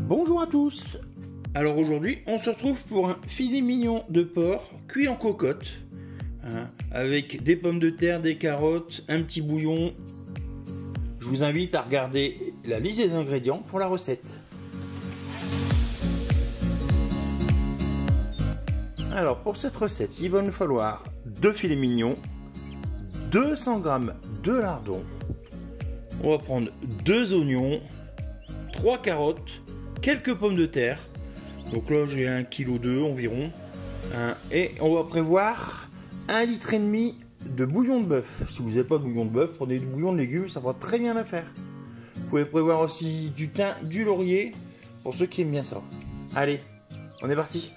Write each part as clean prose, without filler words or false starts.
Bonjour à tous. Alors aujourd'hui on se retrouve pour un filet mignon de porc cuit en cocotte, avec des pommes de terre, des carottes, un petit bouillon. Je vous invite à regarder la liste des ingrédients pour la recette. Alors pour cette recette il va nous falloir 2 filets mignons, 200 g de lardons, on va prendre 2 oignons, 3 carottes, quelques pommes de terre, donc là j'ai 1,2 kg environ, et on va prévoir 1,5 litre de bouillon de bœuf. Si vous n'avez pas de bouillon de bœuf, prenez du bouillon de légumes, ça fera très bien l'affaire. Vous pouvez prévoir aussi du thym, du laurier, pour ceux qui aiment bien ça. Allez, on est parti.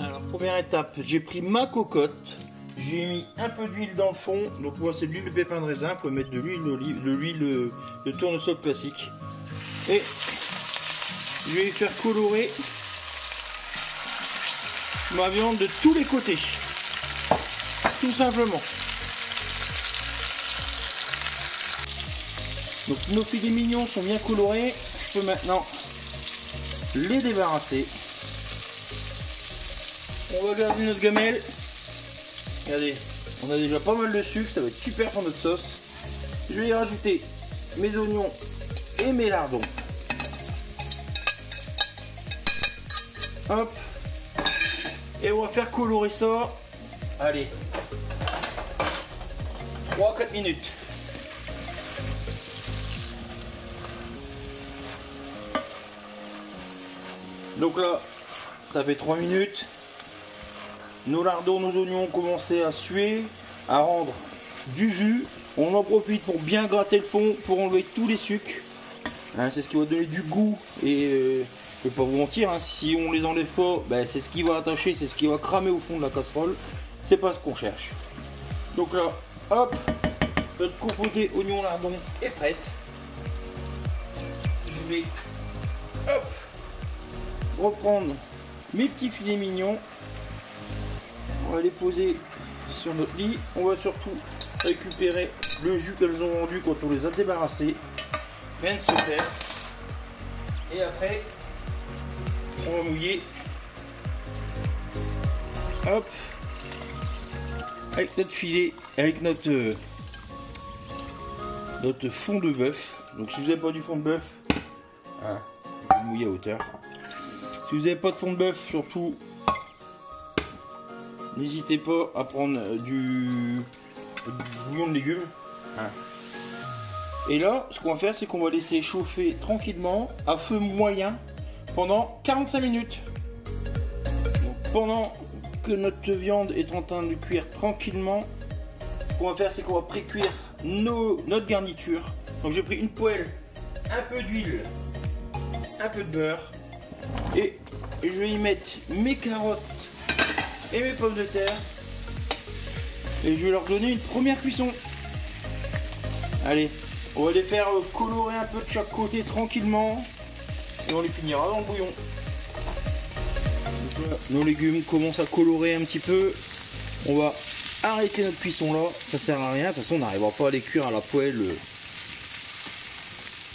Alors première étape, j'ai pris ma cocotte, j'ai mis un peu d'huile dans le fond, donc moi c'est de l'huile de pépin de raisin, vous pouvez mettre de l'huile d'olive, de l'huile de tournesol classique, et je vais faire colorer ma viande de tous les côtés, tout simplement. Donc nos filets mignons sont bien colorés, je peux maintenant les débarrasser. On va garder notre gamelle. Regardez, on a déjà pas mal de sucre, ça va être super pour notre sauce. Je vais y rajouter mes oignons et mes lardons. Hop. Et on va faire colorer ça. Allez. 3-4 minutes. Donc là, ça fait 3 minutes. Nos lardons, nos oignons ont commencé à suer, à rendre du jus. On en profite pour bien gratter le fond, pour enlever tous les sucres. C'est ce qui va donner du goût. Et je ne vais pas vous mentir, si on les enlève pas, c'est ce qui va attacher, c'est ce qui va cramer au fond de la casserole. C'est pas ce qu'on cherche. Donc là, hop, notre compoté oignon lardon est prête. Je vais hop, reprendre mes petits filets mignons. On va les poser sur notre lit. On va surtout récupérer le jus qu'elles ont rendu quand on les a débarrassés. Rien de se faire. Et après, on va mouiller. Hop. Avec notre filet, avec notre fond de bœuf. Donc si vous n'avez pas du fond de bœuf, vous mouillez à hauteur. Si vous n'avez pas de fond de bœuf, surtout, n'hésitez pas à prendre du bouillon de légumes. Et là, ce qu'on va faire, c'est qu'on va laisser chauffer tranquillement à feu moyen pendant 45 minutes. Donc, pendant que notre viande est en train de cuire tranquillement, ce qu'on va faire, c'est qu'on va pré-cuire notre garniture. Donc j'ai pris une poêle, un peu d'huile, un peu de beurre, et je vais y mettre mes carottes et mes pommes de terre, et je vais leur donner une première cuisson. Allez, on va les faire colorer un peu de chaque côté tranquillement, et on les finira dans le bouillon. Donc là, nos légumes commencent à colorer un petit peu. On va arrêter notre cuisson là, ça sert à rien, de toute façon on n'arrivera pas à les cuire à la poêle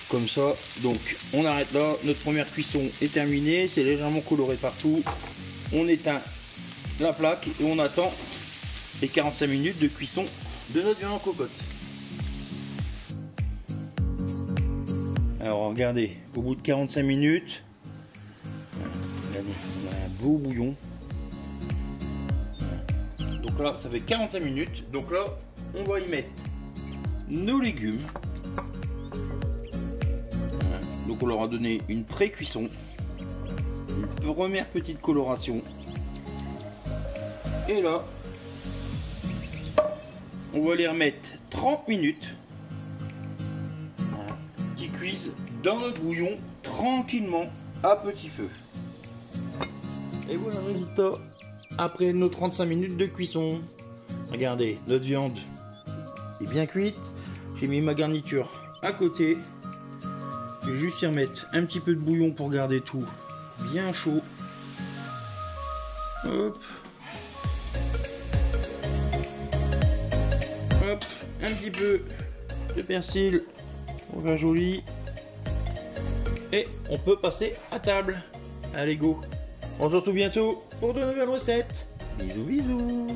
comme ça. Donc on arrête là, notre première cuisson est terminée, c'est légèrement coloré partout. On éteint la plaque et on attend les 45 minutes de cuisson de notre viande en cocotte. Alors regardez, au bout de 45 minutes, regardez, on a un beau bouillon. Donc là, ça fait 45 minutes. Donc là, on va y mettre nos légumes. Donc on leur a donné une pré-cuisson, une première petite coloration. Et là, on va les remettre 30 minutes qui cuisent dans notre bouillon tranquillement à petit feu. Et voilà le résultat après nos 35 minutes de cuisson. Regardez, notre viande est bien cuite. J'ai mis ma garniture à côté. Je vais juste y remettre un petit peu de bouillon pour garder tout bien chaud. Hop. Hop, un petit peu de persil pour faire joli. et on peut passer à table. Allez go. On se retrouve bientôt pour de nouvelles recettes. Bisous bisous.